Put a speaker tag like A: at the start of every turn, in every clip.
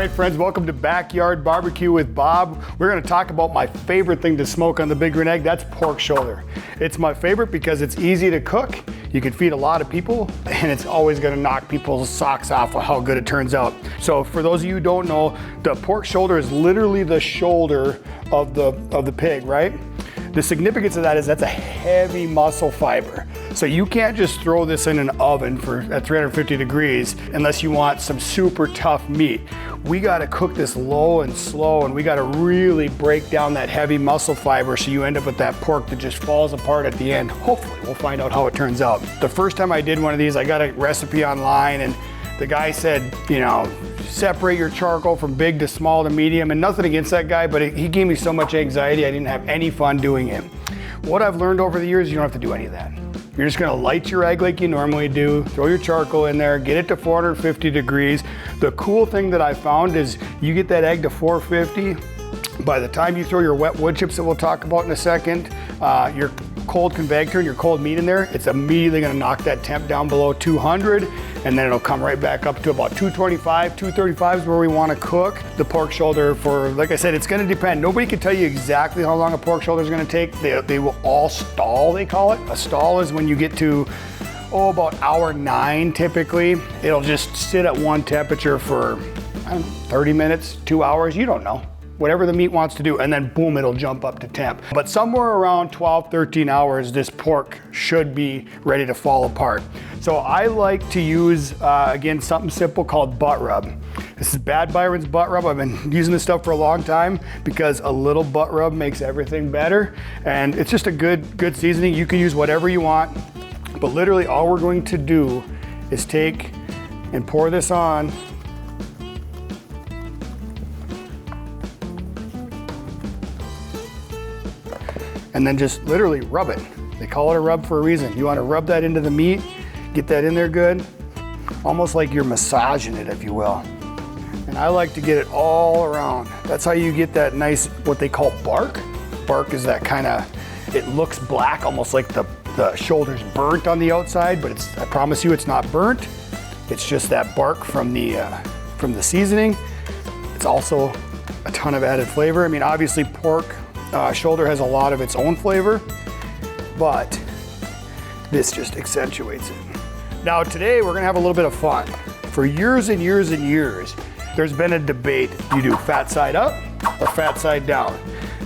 A: right, friends, welcome to Backyard Barbecue with Bob. We're gonna talk about my favorite thing to smoke on the Big Green Egg. That's pork shoulder. It's my favorite because it's easy to cook. You can feed a lot of people, and it's always gonna knock people's socks off with how good it turns out. So for those of you who don't know, the pork shoulder is literally the shoulder of the pig, right? The significance of that is that's a heavy muscle fiber. So you can't just throw this in an oven at 350 degrees unless you want some super tough meat. We gotta cook this low and slow, and we gotta really break down that heavy muscle fiber so you end up with that pork that just falls apart at the end. Hopefully, we'll find out how it turns out. The first time I did one of these, I got a recipe online, and the guy said, you know, separate your charcoal from big to small to medium, and nothing against that guy, but he gave me so much anxiety, I didn't have any fun doing it. What I've learned over the years, you don't have to do any of that. You're just gonna light your egg like you normally do, throw your charcoal in there, get it to 450 degrees. The cool thing that I found is you get that egg to 450, by the time you throw your wet wood chips that we'll talk about in a second, your cold convector and your cold meat in there, it's immediately gonna knock that temp down below 200, and then it'll come right back up to about 225, 235 is where we wanna cook the pork shoulder for, like I said, it's gonna depend. Nobody can tell you exactly how long a pork shoulder is gonna take. They will all stall, they call it. A stall is when you get to, about hour 9 typically. It'll just sit at one temperature for, I don't know, 30 minutes, 2 hours, you don't know. Whatever the meat wants to do, and then boom, it'll jump up to temp. But somewhere around 12, 13 hours, this pork should be ready to fall apart. So I like to use, again, something simple called butt rub. This is Bad Byron's butt rub. I've been using this stuff for a long time because a little butt rub makes everything better. And it's just a good seasoning. You can use whatever you want, but literally all we're going to do is take and pour this on. And then just literally rub it. They call it a rub for a reason. You want to rub that into the meat, get that in there good, almost like you're massaging it, if you will. And I like to get it all around. That's how you get that nice, what they call bark. Bark is that kind of, it looks black, almost like the shoulder's burnt on the outside, but I promise you it's not burnt. It's just that bark from the seasoning. It's also a ton of added flavor. I mean, obviously pork, shoulder has a lot of its own flavor, but this just accentuates it. Now today we're gonna have a little bit of fun. For years and years and years, there's been a debate. Do you do fat side up or fat side down?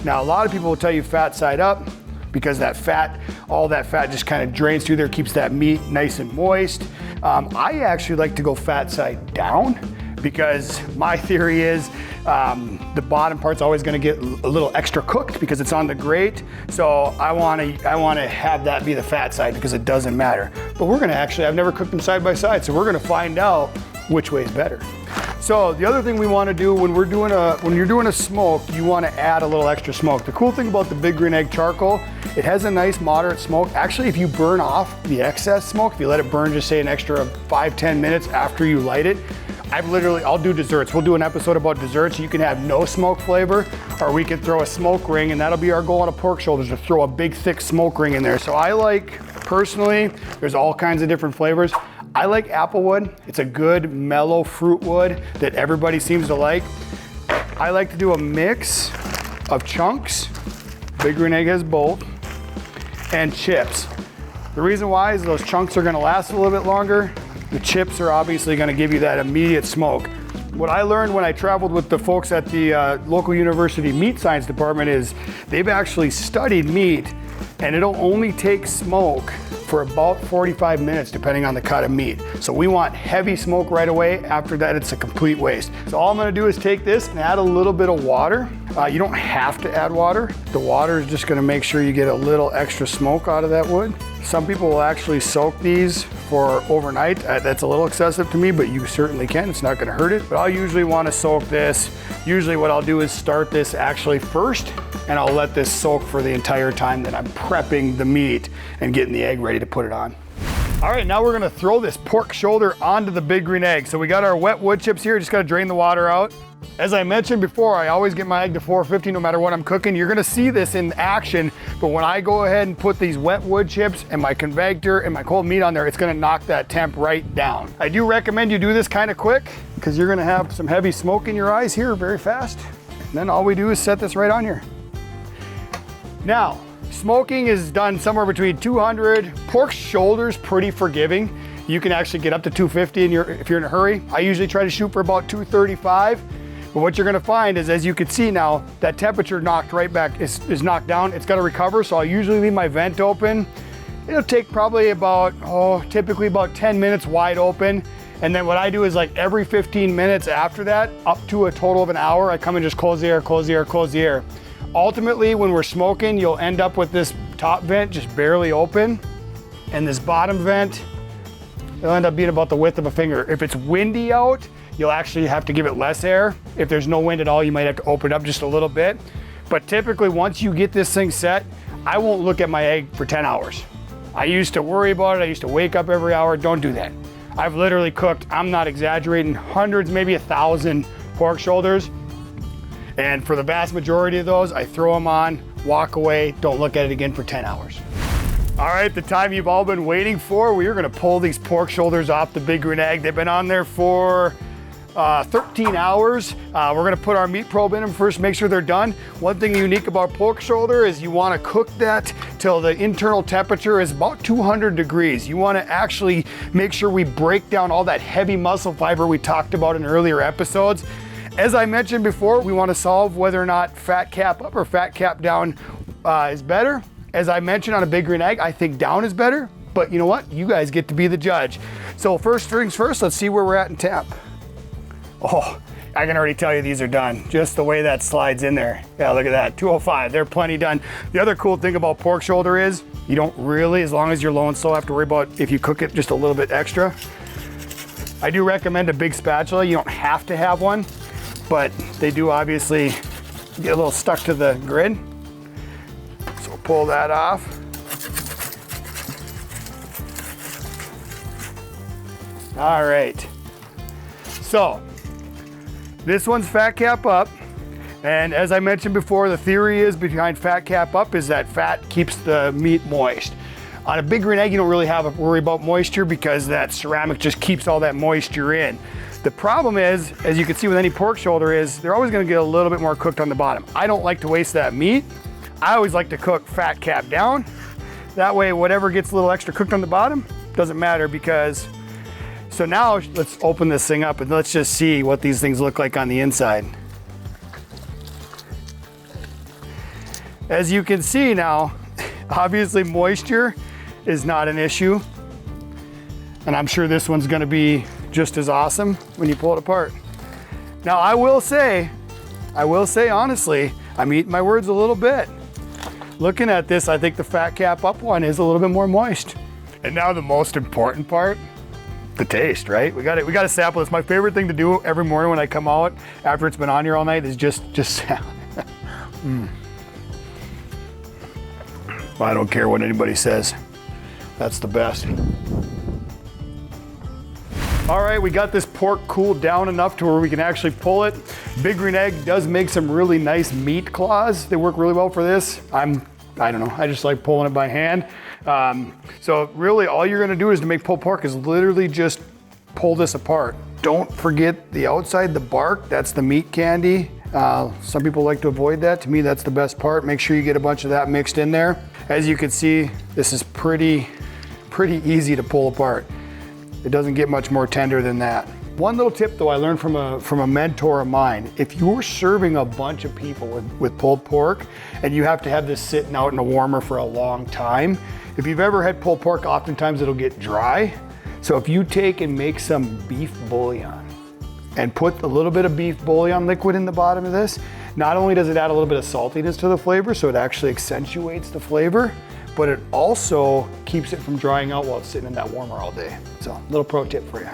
A: Now a lot of people will tell you fat side up because that fat, all that fat just kind of drains through there, keeps that meat nice and moist. I actually like to go fat side down because my theory is the bottom part's always gonna get a little extra cooked because it's on the grate. So I wanna have that be the fat side because it doesn't matter. But we're gonna actually, I've never cooked them side by side, so we're gonna find out which way is better. So the other thing we wanna do when you're doing a smoke, you wanna add a little extra smoke. The cool thing about the Big Green Egg charcoal, it has a nice moderate smoke. Actually, if you burn off the excess smoke, if you let it burn just say an extra 5-10 minutes after you light it, I'll do desserts. We'll do an episode about desserts. You can have no smoke flavor, or we can throw a smoke ring, and that'll be our goal on a pork shoulder, to throw a big thick smoke ring in there. So I like, personally, there's all kinds of different flavors. I like applewood. It's a good mellow fruit wood that everybody seems to like. I like to do a mix of chunks. Big Green Egg has both, and chips. The reason why is those chunks are gonna last a little bit longer. The chips are obviously gonna give you that immediate smoke. What I learned when I traveled with the folks at the local university meat science department is they've actually studied meat, and it'll only take smoke for about 45 minutes depending on the cut of meat. So we want heavy smoke right away. After that, it's a complete waste. So all I'm gonna do is take this and add a little bit of water. You don't have to add water. The water is just gonna make sure you get a little extra smoke out of that wood. Some people will actually soak these for overnight. That's a little excessive to me, but you certainly can. It's not gonna hurt it. But I'll usually wanna soak this. Usually what I'll do is start this actually first, and I'll let this soak for the entire time that I'm prepping the meat and getting the egg ready to put it on. All right, now we're gonna throw this pork shoulder onto the Big Green Egg. So we got our wet wood chips here, just gotta drain the water out. As I mentioned before, I always get my egg to 450 no matter what I'm cooking. You're gonna see this in action, but when I go ahead and put these wet wood chips and my convector and my cold meat on there, it's gonna knock that temp right down. I do recommend you do this kind of quick because you're gonna have some heavy smoke in your eyes here very fast. And then all we do is set this right on here. Now, smoking is done somewhere between 200. Pork shoulder's pretty forgiving. You can actually get up to 250 if you're in a hurry. I usually try to shoot for about 235. But what you're gonna find is, as you can see now, that temperature knocked right back, is knocked down. It's gotta recover, so I'll usually leave my vent open. It'll take probably about, typically about 10 minutes wide open. And then what I do is like every 15 minutes after that, up to a total of an hour, I come and just close the air, close the air, close the air. Ultimately, when we're smoking, you'll end up with this top vent just barely open. And this bottom vent, it'll end up being about the width of a finger. If it's windy out, you'll actually have to give it less air. If there's no wind at all, you might have to open it up just a little bit. But typically, once you get this thing set, I won't look at my egg for 10 hours. I used to worry about it. I used to wake up every hour. Don't do that. I've literally cooked, I'm not exaggerating, hundreds, maybe 1,000 pork shoulders. And for the vast majority of those, I throw them on, walk away, don't look at it again for 10 hours. All right, the time you've all been waiting for, we are gonna pull these pork shoulders off the Big Green Egg. They've been on there for 13 hours. We're gonna put our meat probe in them first, make sure they're done. One thing unique about pork shoulder is you wanna cook that till the internal temperature is about 200 degrees. You wanna actually make sure we break down all that heavy muscle fiber we talked about in earlier episodes. As I mentioned before, we wanna solve whether or not fat cap up or fat cap down is better. As I mentioned on a Big Green Egg, I think down is better, but you know what? You guys get to be the judge. So first things first, let's see where we're at in temp. Oh, I can already tell you these are done. Just the way that slides in there. Yeah, look at that, 205, they're plenty done. The other cool thing about pork shoulder is you don't really, as long as you're low and slow, have to worry about if you cook it just a little bit extra. I do recommend a big spatula. You don't have to have one, but they do obviously get a little stuck to the grid. So pull that off. All right, so this one's fat cap up, and as I mentioned before, the theory is behind fat cap up is that fat keeps the meat moist. On a Big Green Egg, you don't really have to worry about moisture because that ceramic just keeps all that moisture in. The problem is, as you can see with any pork shoulder, is they're always gonna get a little bit more cooked on the bottom. I don't like to waste that meat. I always like to cook fat cap down. That way, whatever gets a little extra cooked on the bottom doesn't matter because. So now let's open this thing up and let's just see what these things look like on the inside. As you can see now, obviously moisture is not an issue. And I'm sure this one's gonna be just as awesome when you pull it apart. Now I will say honestly, I'm eating my words a little bit. Looking at this, I think the fat cap up one is a little bit more moist. And now the most important part, the taste, right? We got to sample this. My favorite thing to do every morning when I come out after it's been on here all night is just sample. I don't care what anybody says. That's the best. All right, we got this pork cooled down enough to where we can actually pull it. Big Green Egg does make some really nice meat claws. They work really well for this. I don't know, I just like pulling it by hand. So really all you're gonna do is to make pulled pork is literally just pull this apart. Don't forget the outside, the bark, that's the meat candy. Some people like to avoid that. To me, that's the best part. Make sure you get a bunch of that mixed in there. As you can see, this is pretty easy to pull apart. It doesn't get much more tender than that. One little tip though I learned from a mentor of mine, if you're serving a bunch of people with pulled pork and you have to have this sitting out in a warmer for a long time, if you've ever had pulled pork, oftentimes it'll get dry. So if you take and make some beef bouillon and put a little bit of beef bouillon liquid in the bottom of this, not only does it add a little bit of saltiness to the flavor, so it actually accentuates the flavor, but it also keeps it from drying out while it's sitting in that warmer all day. So a little pro tip for you.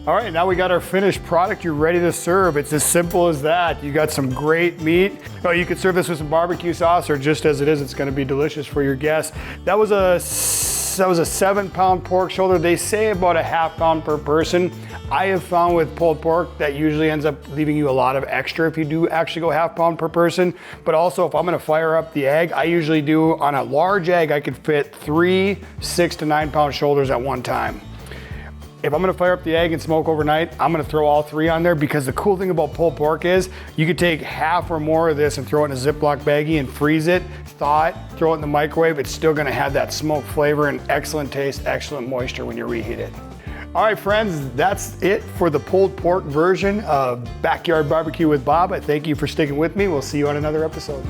A: All right, now we got our finished product. You're ready to serve. It's as simple as that. You got some great meat. Oh, you could serve this with some barbecue sauce or just as it is, it's gonna be delicious for your guests. That was a that was a 7-pound pork shoulder. They say about a ½ pound per person. I have found with pulled pork that usually ends up leaving you a lot of extra if you do actually go ½ pound per person. But also if I'm gonna fire up the egg, I usually do on a large egg, I could fit 3 6 to 9 pound shoulders at one time. If I'm gonna fire up the egg and smoke overnight, I'm gonna throw all 3 on there, because the cool thing about pulled pork is you could take half or more of this and throw it in a Ziploc baggie and freeze it, thaw it, throw it in the microwave. It's still gonna have that smoke flavor and excellent taste, excellent moisture when you reheat it. All right, friends, that's it for the pulled pork version of Backyard Barbecue with Bob. I thank you for sticking with me. We'll see you on another episode.